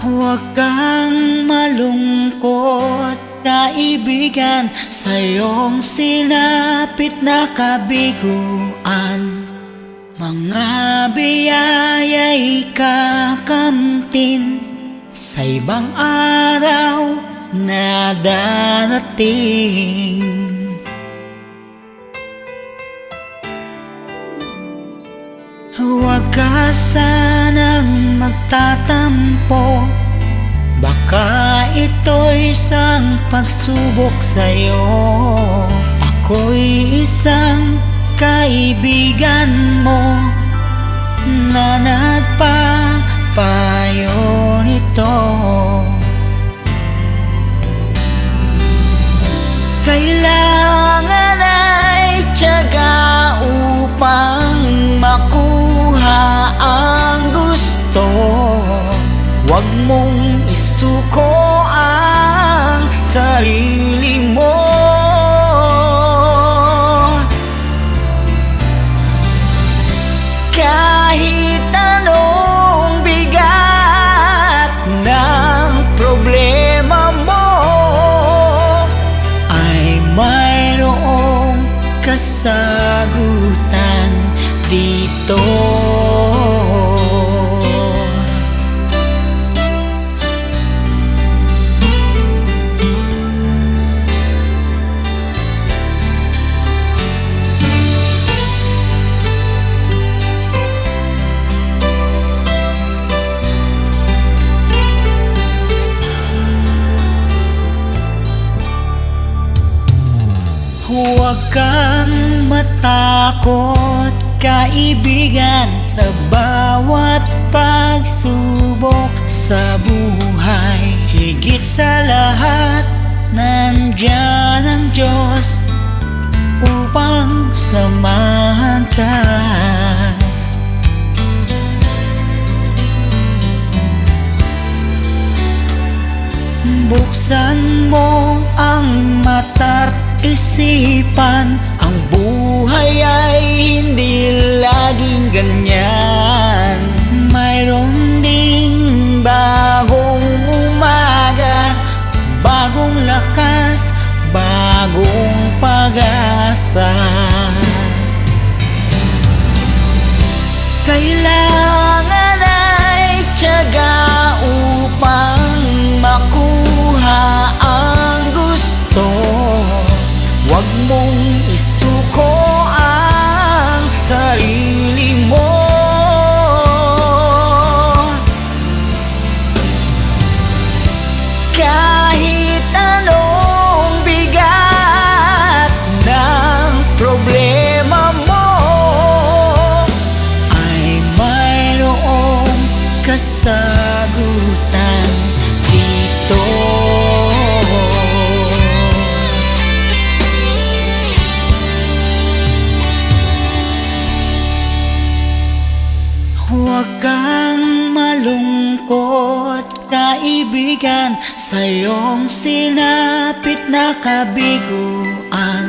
Huwag kang malungkot, kaibigan, sa iyong sinapit na kabiguan. Mga biyaya'y kakamtin sa ibang araw na darating. Huwag ka sanang magtatampo, baka ito'y isang pagsubok sa'yo. Ako'y isang kaibigan mo na nagpapayo nito. Kailangan ay tiyaga upang makuha ang gusto. Huwag mong isuko ang sarili mo. Kahit anong bigat ng problema mo, ay mayroong kasagutan dito. Huwag kang matakot, kaibigan, sa bawat pagsubok sa buhay. Higit sa lahat, nandyan ang Diyos upang samahan ka. Buksan mo ang mata't isipan, ang buhay ay hindi laging ganyan. Mayroon ding bagong umaga, bagong lakas, bagong pag-asa. Kailangan ay tiyaga upang makuha ang gusto. Huwag mong isuko ang sarili mo. Kahit anong bigat ng problema mo, ay mayroong kasagutan dito. Huwag kang malungkot, kaibigan, sa iyong sinapit na kabiguan.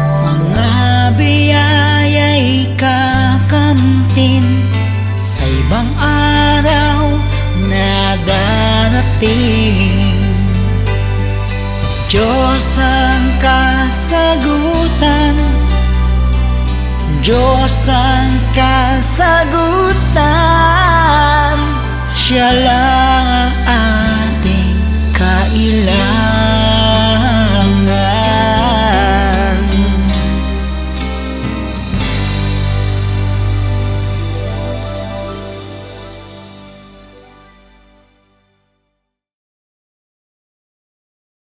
Mga biyaya'y kakamtin sa ibang araw na darating. Diyos ang kasagutan, Diyos ang kasagutan, Siya lang